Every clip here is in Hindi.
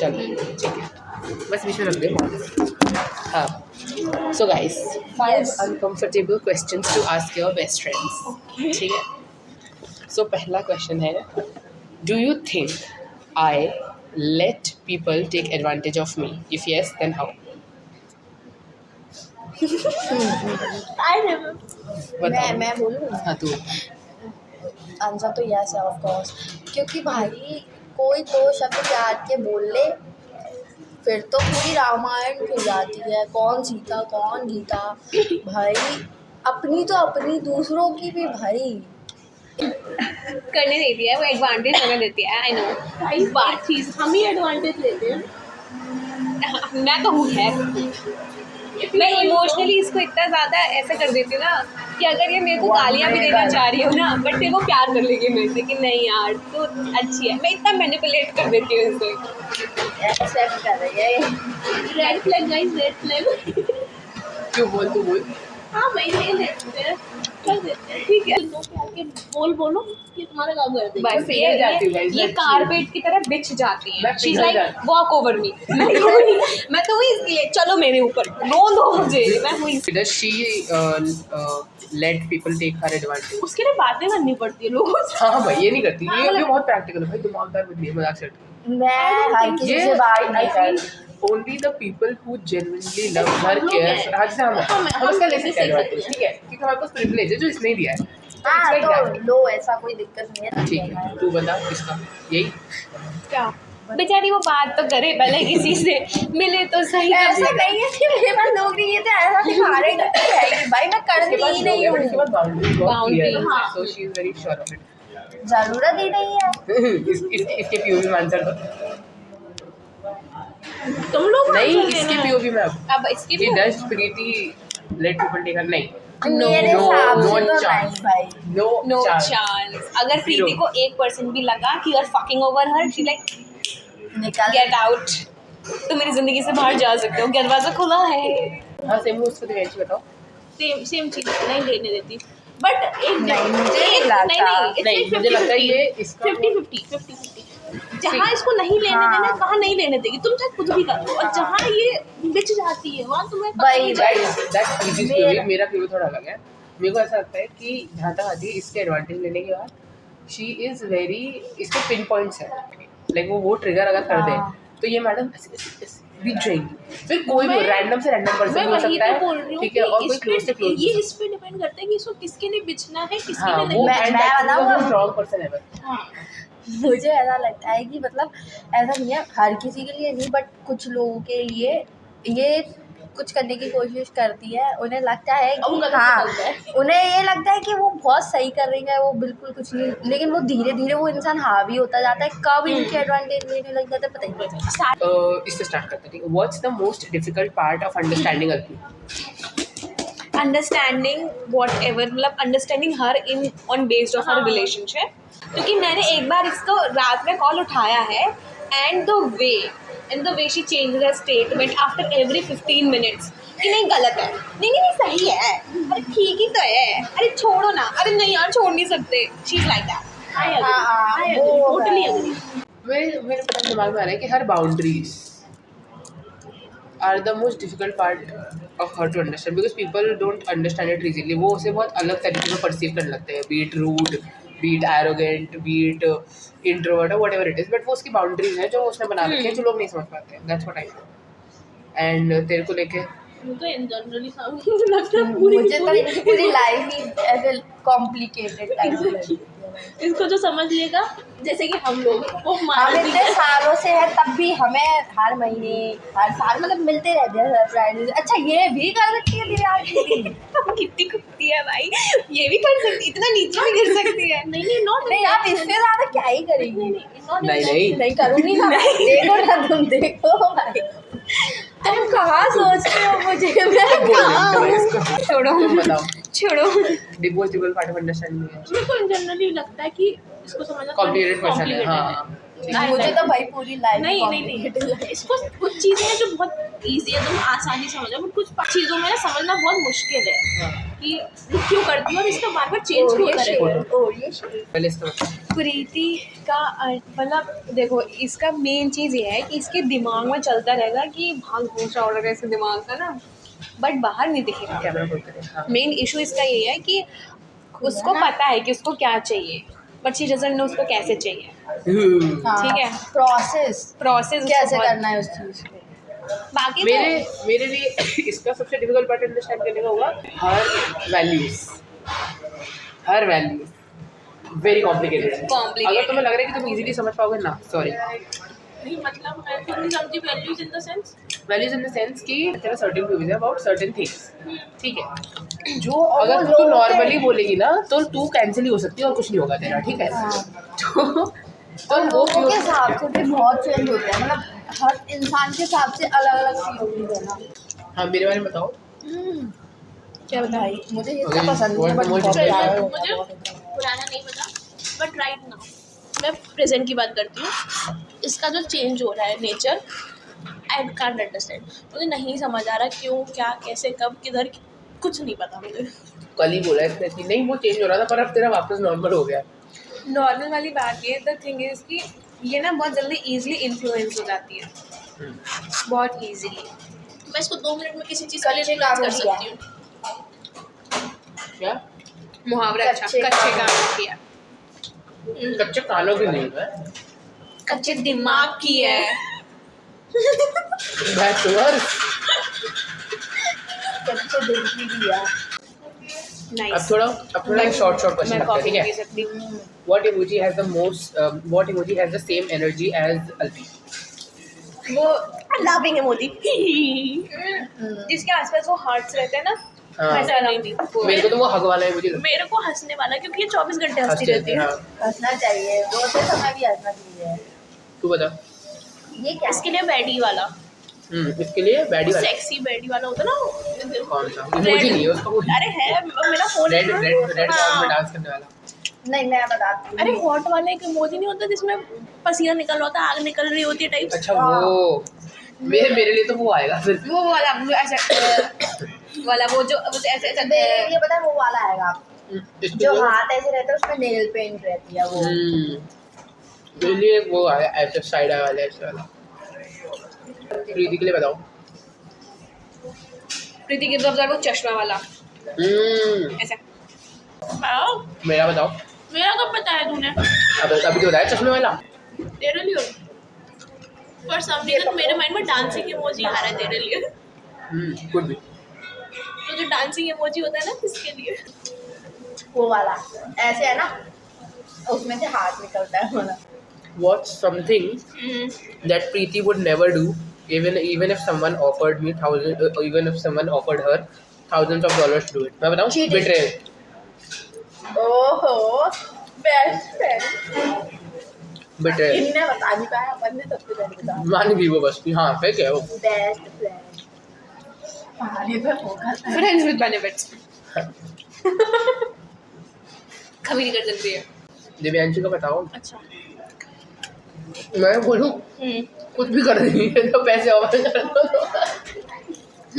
चलो ठीक है, बस बीच में रख दे। हाँ, so guys, 5 uncomfortable questions to ask your best friends. ठीक है, सो पहला क्वेश्चन है, do you think I let people take advantage of me? If yes, then how? मैं बोलूँ? हाँ तू। आंसर तो यस है ऑफ कोर्स, क्योंकि भाई कोई दो शब्द प्यार के बोल ले फिर तो पूरी रामायण खुल जाती है, कौन जीता भाई। अपनी तो अपनी, दूसरों की भी भाई करने देती है, वो एडवांटेज लेने देती है। आई नो, भाई बात चीज हम ही एडवांटेज लेते हैं। मैं तो हूँ है, मैं इमोशनली इसको इतना ज़्यादा ऐसा कर देती हूँ ना कि अगर ये मेरे को गालियाँ भी देना चाह रही हो ना, बट फिर वो प्यार कर लेगी मेरे से कि नहीं यार तो अच्छी है, मैं इतना मैनिपुलेट कर देती हूँ इसे। एक्सेप्ट कर रही है। Red flag guys, red flag. क्यों बोल, तू बोल। हाँ भाई ले लेते हैं, कर देते हैं, ठीक है। दो प्यार के बोलो कि तुम्हारा काम कर देंगे। बस ये कारपेट की तरह बिछ जाती है। मैं शी इज पिघल लाइक जाती वॉक ओवर मी। मैं तो हुई इसलिए, चलो मेरे ऊपर रोन दो मुझे, मैं हुई। Does she let people take her advantage? उसके लिए बातें करनी पड़ती है लोगों से। हाँ भाई, ये नहीं करती, ये बहुत प्रैक्टिकल है भाई, दिमागदार बंदी है, मजाक से। मैं हर किसी से बात नहीं करती। Only the people who genuinely love her cares. आज से हम उसका ले सकते हैं advantage, ठीक है, क्योंकि हमारे पास privilege है जो इसने दिया है। हाँ तो लो, ऐसा कोई दिक्कत नहीं है। ठीक है, तू बता किसका, यही क्या बेचारी वो बात तो करे पहले किसी से, मिले तो सही। ऐसा नहीं है कि मेरे पास लोग नहीं है तो ऐसा दिखा रहे हैं भाई, मैं करती ही नहीं हूँ। Boundary, हाँ। So she is very sure of it. जरूरत ही नहीं है। इसके POV में आंसर दो। तुम लोग नहीं, इसके POV में अब इसकी He does pretty let people take her, नहीं, मेरे हिसाब से तो chance. नहीं भाई। no chance. चांस। अगर प्रीति को 1% भी लगा कि you are fucking over her, she like निकल गेट आउट, तुम मेरी जिंदगी से बाहर जा सकते हो, दरवाजा खुला है। हाँ सेम उसको दिखाई बताओ। सेम चीज नहीं लेने देती, बट एक नहीं, मुझे नहीं लगता। नहीं, मुझे लगता है ये इसका 50-50 जहाँ इसको नहीं लेने देना वहाँ नहीं लेने देगी, तुम चाहे कुछ भी कर लो, और जहाँ ये बिछ जाती है वहाँ तुम्हें पता भाई, नहीं that मेरा POV थोड़ा अलग है। मेरे को ऐसा लगता है कि जहाँ तक आती है इसके एडवांटेज लेने के बाद शी इज़ वेरी, इसके पिन पॉइंट्स है, लाइक वो ट्रिगर अगर कर दे तो ये मैडम बिछ जाएंगी। फिर कोई भी रैंडम से रैंडम पर्सन हो सकता है, ठीक है, और कोई क्लोज से क्लोज। ये इस पे डिपेंड करता है कि इसको किसके लिए बिछना है, किसके हाँ, लिए वो नहीं। मैं स्ट्रॉन्ग पर्सन है। हाँ मुझे ऐसा लगता है कि मतलब ऐसा नहीं है हर किसी के लिए नहीं, बट कुछ लोगों के लिए ये कुछ करने की कोशिश करती है, उन्हें लगता है कि हाँ, उन्हें ये लगता है कि वो बहुत सही कर रही है, वो बिल्कुल कुछ नहीं, लेकिन वो धीरे धीरे वो इंसान हावी होता जाता है, कब इनके एडवांटेज लेने लग जाता है पता ही नहीं चलता। इससे स्टार्ट करते हैं, ठीक है। What's the most difficult part of understanding a understanding whatever, मतलब understanding her in on based of her relationship. क्योंकि मैंने एक बार इसको रात में कॉल उठाया है, and the way she changes her statement after every 15 minutes कि नहीं गलत है, नहीं सही है, अरे ठीक ही तो है, अरे छोड़ो ना, अरे नहीं यार छोड़ नहीं सकते, she is like that. Totally agree. मेरे पता दिमाग में आ रहा है कि her boundaries are the most difficult part of her to understand, because people don't understand it easily. वो उसे बहुत अलग तरीके से परसीव करने लगते हैं, be it rude, be it arrogant, be it introvert, whatever it is, but वो उसकी बाउंड्रीज हैं जो उसने बना रखी है जो लोग नहीं समझ पाते हैं। That's what I feel. And तेरे को लेके तो इन जनरली मुझे लगता है पूरी लाइफ ही ऐसे कॉम्प्लिकेटेड टाइप है। इसको जो समझ लेगा, जैसे कि हम लोग वो हम इतने सालों से है तब भी हमें हर महीने हर साल मतलब मिलते रहते हैं सरप्राइज। अच्छा ये भी कर सकती है दिव्यांग कितनी कुत्ती है भाई, ये भी कर सकती, इतना नीचे भी गिर सकती है। नहीं आप इससे ज़्यादा क्या ही करेंगी। नहीं करूँगी ना, देखो ना तुम, देखो भाई तुम कहाँ सोचते हो मुझे, मैं कहाँ छोड़ो डिवोर्सिबल पार्ट ऑफ अंडरस्टैंडिंग है। मेरे को जनरली लगता है कि इसको समझना कॉम्प्लिकेटेड पर्सन है। हाँ मुझे तो भाई पूरी लाइफ नहीं इसको कुछ चीज़ें हैं जो बहुत ईजी है, तुम आसानी समझो, बट कुछ चीज़ों में ना समझना बहुत मुश्किल है। कि ये क्यों करती है और इसका बार बार चेंज क्यों करे। पहले इसका प्रीति का मतलब देखो, इसका मेन चीज़ ये है कि इसके दिमाग में चलता रहेगा कि भाग भूसा हो रहा है इसके दिमाग का ना, बट बाहर नहीं दिखेगा। कैमरा बोलते हैं। हाँ। मेन इशू इसका ये है कि उसको पता है कि उसको क्या चाहिए, बट शी डजंट नो उसको कैसे चाहिए। ठीक है, प्रोसेस प्रोसेस कैसे करना है उस चीज़ पे। बाकी मेरे लिए इसका सबसे डिफिकल्ट पार्ट अंडरस्टैंड करने का हुआ हर वैल्यूज वेरी कॉम्प्लिकेटेड। अगर तुम्हें लग रहा है कि तुम इजीली समझ पाओगे ना, सॉरी। नहीं मतलब मैं तो नहीं समझी वैल्यूज इन द सेंस कि तेरा सर्टेन व्यूज है अबाउट सर्टेन थिंग्स, ठीक है। जो अगर तू नॉर्मली बोलेगी ना तो तू कैंसिल ही हो सकती है और कुछ नहीं होगा तेरा, ठीक है। तो और वो लोगों के हिसाब से भी बहुत चेंज होता है, मतलब हर इंसान के हिसाब से अलग अलग फीलिंग है ना। हाँ, मेरे बारे में बताओ। क्या बताइए, मुझे ये Okay, सब पसंद है, what बट the most बहुत important- प्यारा है। मुझे पुराना नहीं पता बट राइट नाउ मैं प्रेजेंट की बात करती हूँ। इसका जो चेंज हो रहा है नेचर, आई कांट अंडरस्टैंड। मुझे नहीं समझ आ रहा क्यों, क्या, कैसे, कब, किधर, कुछ नहीं पता मुझे। कल ही बोला इसने कि नहीं वो चेंज हो रहा था पर अब तेरा वापस नॉर्मल हो गया। नॉर्मल वाली बात ये, द थिंग इज कि ये ना बहुत जल्दी इजीली इन्फ्लुएंस हो जाती है, बहुत इजीली। मैं इसको 2 मिनट में किसी चीज़ के लिए रिलाइज कर सकती हूँ। क्या मुहावरा अच्छा, कच्चे कच्चे काम किया, कच्चे कानों की नहीं है, कच्चे दिमाग की है। बैचलर। कच्चे दिल की भी है। नाइस। अब थोड़ा एक शॉर्ट क्वेश्चन मैं रखते हैं, कॉफी ठीक पी है। सकती हूँ। What emoji has the same energy as Alpi? वो लाफिंग इमोजी जिसके आसपास वो हार्ट्स रहते हैं ना, हाँ। वैसा नहीं थी मेरे को तो वो हग वाला emoji लगता मेरे को हंसने वाला, क्योंकि ये 24 घंटे है। हंसती रहती है। हाँ, हंसना चाहिए, रोते समय भी हंसना चाहिए। तू बता। ये क्या इसके लिए बैडी वाला, इसके लिए बैडी वाला सेक्सी बैडी वाला होता है ना। कौन सा emoji नहीं है उसका, वो अरे है, मेरा फोन रेड में हाँ। डांस करने वाला। नहीं, मैं बताती हूँ। अरे हॉट वाला एक इमोजी नहीं होता जिसमें पसीना निकल रहा होता है, आग निकल रही होती है टाइप। अच्छा वो मेरे लिए तो वो आएगा फिर। वो वाला ऐसा वाला वो जो ऐसे ऐसे मेरे लिए पता है वो वाला आएगा, इसके जो लिए- हाथ ऐसे रहता है उसमें नेल पेंट रहती है वो। मेरे लिए वो आया ऐसे साइड वाला, ऐसे वाला। प्रीति के लिए बताओ। प्रीति के वो चश्मा वाला ऐसा। वाओ, मेरा बताओ। मेरा कब बताया तूने? अब अभी तो बताया चश्मे वाला। तेरे लिए फॉर सम रीजन मेरे माइंड में डांसिंग इमोजी आ रहा है तेरे लिए। कुछ भी। तो जो डांसिंग इमोजी होता है ना, किसके लिए? वो वाला ऐसे है ना, उसमें से हाथ निकलता है वाला। What's something that Preeti would never do, even if someone offered me even if someone offered her thousands of dollars to do it? मैं बताऊँ? Cheating. Betrayal. ओहो, बेस्ट फ्रेंड। Betrayal. इनने बता नहीं पाया, अपन ने सबसे पहले बताया। मान गई वो बस कि हाँ फेक है वो। Best friend. पहाड़ी पे होगा। फ्रेंड्स विद बेनिफिट्स कभी नहीं कर सकती है। दिव्यांशी को बताओ। अच्छा। मैं बोलूँ कुछ भी कर रही है तो पैसे वापस कर दो।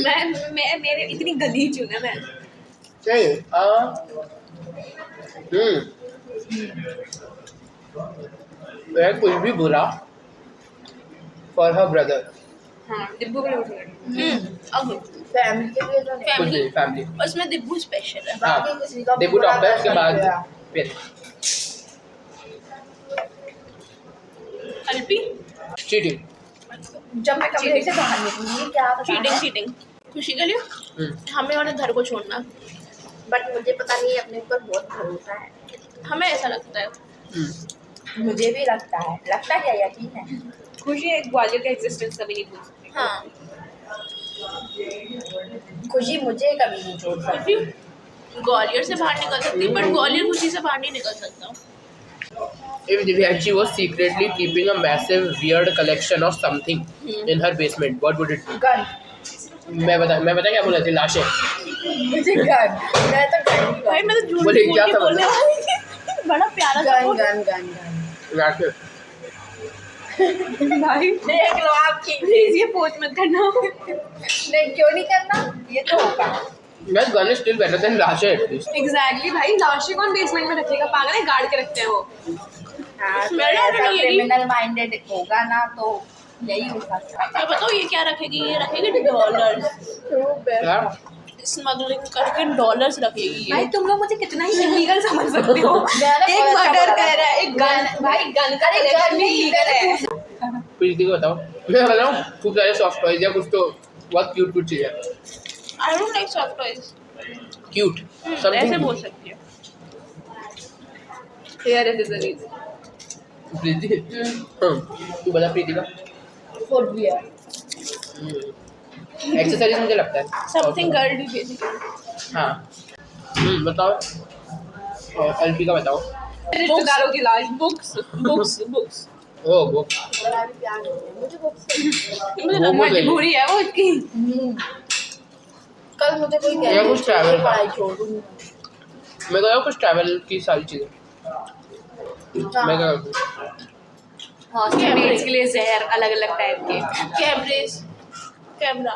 मैं मेरे इतनी गलीज हूँ ना मैं। नहीं मैं कुछ भी बुरा फॉर हर ब्रदर, हाँ, डिब्बू के लिए ओके, फैमिली के लिए तो नहीं। कुछ नहीं फैमिली। उसमें दिब्बू स्पेशल है। बाकी किसी का डेब्यू बुरा टॉप है, उसके कर बाद दिया। फिर अल्पी चीटिंग। जब मैं कमरे से बाहर निकलूंगी क्या चीटिंग बताना, चीटिंग खुशी के लिए हमें और घर को छोड़ना, बट मुझे पता नहीं अपने ऊपर बहुत भरोसा है। हमें ऐसा लगता है। मुझे भी लगता है क्या यकीन है। खुशी एक ग्वालियर का एग्जिस्टेंस कभी नहीं भूल सकती। हाँ, खुशी मुझे कभी नहीं छोड़ सकती। क्योंकि ग्वालियर से बाहर निकल सकती है, बट ग्वालियर खुशी से बाहर नहीं निकल सकता। If Divyanshi was secretly keeping a massive weird collection of something in her basement, what would it be? Gun, मैं बता क्या बोला थी? लाशें। मुझे गन, मैं तो गन भाई मैं तो झूठ बोले, बोल क्या के समझ बोलने वाली थी। बड़ा प्यारा सा गन बोल। Gun gun gun. लाशें। भाई देख लो आपकी। प्लीज ये पोच मत करना। नहीं, क्यों नहीं करना, ये तो होगा। That gun is still better than Rasha at least. Exactly भाई, लाशी कौन बेसमेंट में रखेगा? पागल है, गाड़ के रखते हैं वो। हाँ, तो मेरा ऐसा लगेगी। क्रिमिनल माइंडेड होगा ना तो यही हो सकता मैं बताऊँ ये क्या रखेगी? ये रखेगी डॉलर्स, यार स्मगलिंग करके डॉलर्स रखेगी ये। भाई तुम लोग मुझे कितना ही इलीगल समझ सकते हो। मैंने एक बहुत अच्छा मर्डर बोला। कर रहा है, एक गन, भाई गन का अरे लेवल गन भी नहीं, लीगल है। प्रीति को बताओ। मैं बताऊँ खूब सारे सॉफ्ट टॉयज या कुछ तो बहुत क्यूट चीज़ है। I don't like soft toys. Cute ऐसे बोल सकती है। Here is the reason. प्रीति तू बता प्रीति का फुटवियर। एक्सरसाइज मुझे लगता है समथिंग गर्ली बेसिकली। हाँ बताओ। एलपी का बताओ। रिश्तेदारों की लाश। Books books books. ओ वो मुझे बुक्स मुझे वो बोल रही है। मजबूरी है वो इसकी। कल मुझे कोई या कह कुछ travel का। पढ़ाई छोड़ दूंगी। मैं कहता हूँ कुछ ट्रैवल की सारी चीज़ें मैं क्या करती हूँ। हॉस्टलमेट्स के लिए जहर अलग अलग टाइप के। Cameras, camera,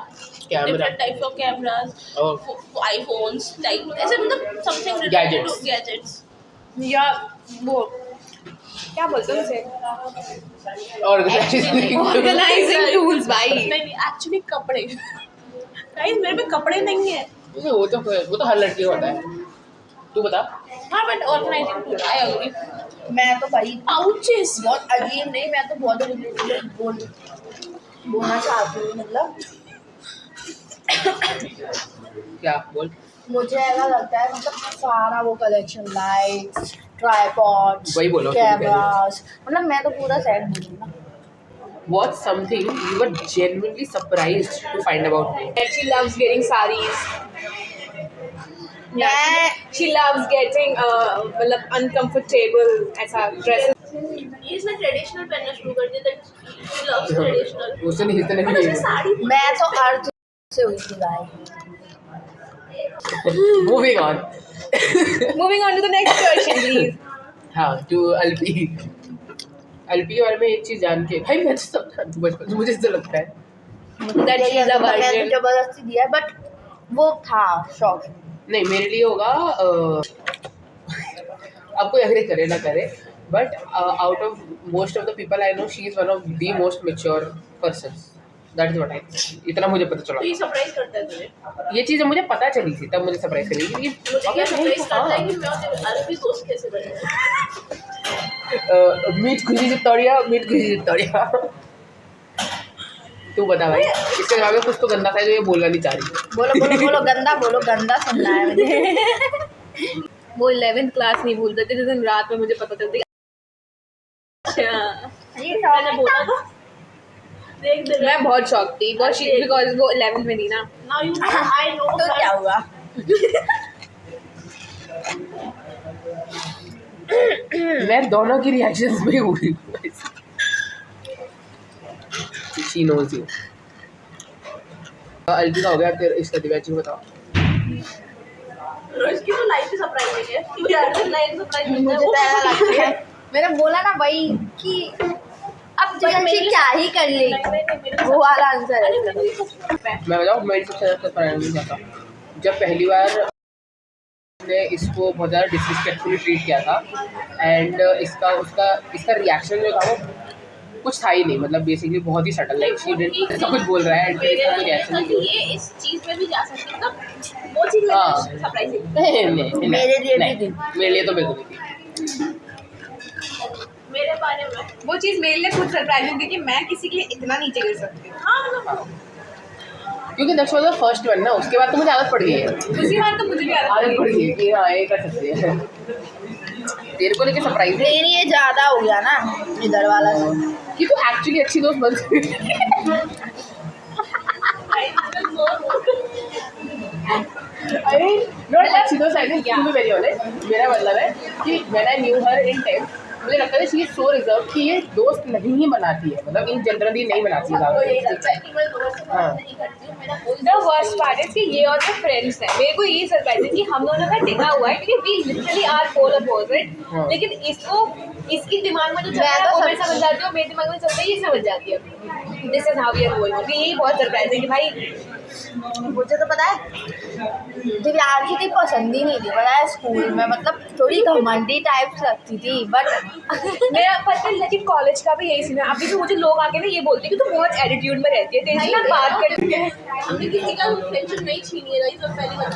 camera different types of cameras, और आईफोन्स टाइप ऐसे मतलब समथिंग Gadgets. गैजेट्स। या वो क्या बोलते हैं उसे? ऑर्गेनाइजिंग टूल्स भाई। नहीं एक्चुअली कपड़े। गाइस मेरे पे कपड़े नहीं है। वो तो हर लड़की को होता है। तू बता। हाँ but organising tool I agree. मैं तो भाई पाउचेस बहुत अजीब नहीं, मैं तो बहुत बोलना चाहती हूँ मतलब क्या बोल। मुझे ऐसा लगता है मतलब सारा वो कलेक्शन लाइट्स ट्राइपॉड्स वही बोलो, कैमरास मतलब मैं तो पूरा सेट दूंगी ना। What's something you were genuinely surprised to find about me? And she loves getting sarees. She loves getting मतलब uncomfortable ऐसा dresses. ये इसने ट्रेडिशनल पहनना शुरू कर दिया था। Loves traditional. उसने बट उसने साड़ी मैं तो अर्थ से हुई थी भाई। Moving on. Moving on to the next question, please. हाँ to एलपी के बारे में एक चीज जान के भाई मैं तो सब बचपन से मुझे ऐसा लगता है That she is a मैंने virgin. जबरदस्ती दिया बट वो था शौक। नहीं मेरे लिए होगा अब कोई एग्री करे ना करे but out of most of the people I know she is one of the most mature person that is what I इतना मुझे पता चला। तो ये सरप्राइज करता है तुझे। ये चीज़ें मुझे पता चली थी तब मुझे सरप्राइज करी मुझे क्या सरप्राइज करता है कि मैं और अरबी दोस्त कैसे बने। मीट खुशी चित्तौड़िया तू बता भाई इसके जवाब में कुछ तो गंदा था जो ये बोलना नहीं चाह रही। बोलो गंदा सुनना है मुझे। वो 11th क्लास नहीं भूलते थे जिस दिन रात में मुझे पता चलती। अच्छा मैंने बोला था। देख दे मैं बहुत शॉक थी बिकॉज वो 11th में थी ना। Now you know I know तो क्या हुआ? मैं दोनों की रिएक्शंस में हुई शी नोज यू। एलपी का हो गया फिर इसका दिव्याची बताओ। इसकी तो लाइफ ही सरप्राइजिंग है। मुझे हर दिन लाइफ सरप्राइज मुझे मिलता तो है। ऐसा लगता है मैंने बोला ना भाई कि अब जैसे क्या ही कर लेगी वो वाला आंसर है। मैं बताऊँ मेरी सबसे ज़्यादा सरप्राइज जाता जब पहली बार ने इसको बहुत ज़्यादा डिसरिस्पेक्टफुली ट्रीट किया था एंड इसका रिएक्शन जो था वो कुछ था ही नहीं मतलब बेसिकली बहुत ही सटल लाइक शी डिडंट ऐसा कुछ बोल रहा है एंड मेरे इसका कोई लिए रिएक्शन था नहीं कि ये इस चीज में भी जा सकती है मतलब वो चीज हाँ। मेरे सरप्राइजिंग। नहीं मेरे लिए भी नहीं, थी। मेरे लिए तो बिल्कुल नहीं थी। मेरे बारे में वो चीज़ मेरे लिए खुद सरप्राइजिंग थी कि मैं किसी के लिए इतना नीचे गिर सकती हूँ। हाँ मतलब क्योंकि that's was the first one ना उसके बाद तो मुझे आदत पड़ गई है उसी बार तो मुझे भी आदत आदत पड़ पड़ी। गई है कि हाँ ये कर सकते हैं। तेरे को लेके सरप्राइज है मेरी ये ज्यादा हो गया ना इधर वाला से। कि तू एक्चुअली अच्छी दोस्त बन सकती है। अरे नॉट अच्छी दोस्त I think to be very honest मेरा मतलब है कि व्हेन आई न्यू हर इन 10 मुझे लगता है शी इज सो रिजर्व कि ये दोस्त नहीं ही बनाती है मतलब इन जनरली नहीं बनाती है तो यही ज़्यादा। लगता है कि मैं दोस्त से बात नहीं करती हूँ मेरा कोई The worst part is कि ये और जो फ्रेंड्स हैं मेरे को ये सरप्राइज है कि हम दोनों का टिका हुआ है क्योंकि we literally are polar opposite हाँ। लेकिन इसको इसकी दिमाग में जो चल रहा है वो मैं समझ जाती हूँ, मेरे दिमाग में चल रहा है ये समझ जाती है। This is how we are going. यही बहुत सरप्राइजिंग है भाई। मुझे तो पता है दिव्यांशी थी, पसंद ही नहीं थी पता है स्कूल में, मतलब थोड़ी घमंडी टाइप लगती थी। बट मेरा पता है लेकिन कॉलेज का भी यही सीन है। अभी भी मुझे लोग आके ना ये बोलते हैं कि तू बहुत एटीट्यूड में रहती है, तेरे से ना बात करती है। हमने किसी का फ्रेंडशिप नहीं छीनी है गाइस, और पहली बात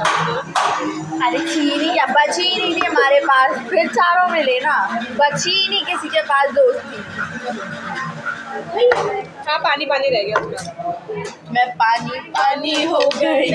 अरे छीनी क्या, बची ही नहीं थी हमारे पास, फिर चारों में लेना, बची ही नहीं किसी के पास दोस्ती। हाँ पानी पानी रह गया उसमें। मैं पानी पानी हो गई।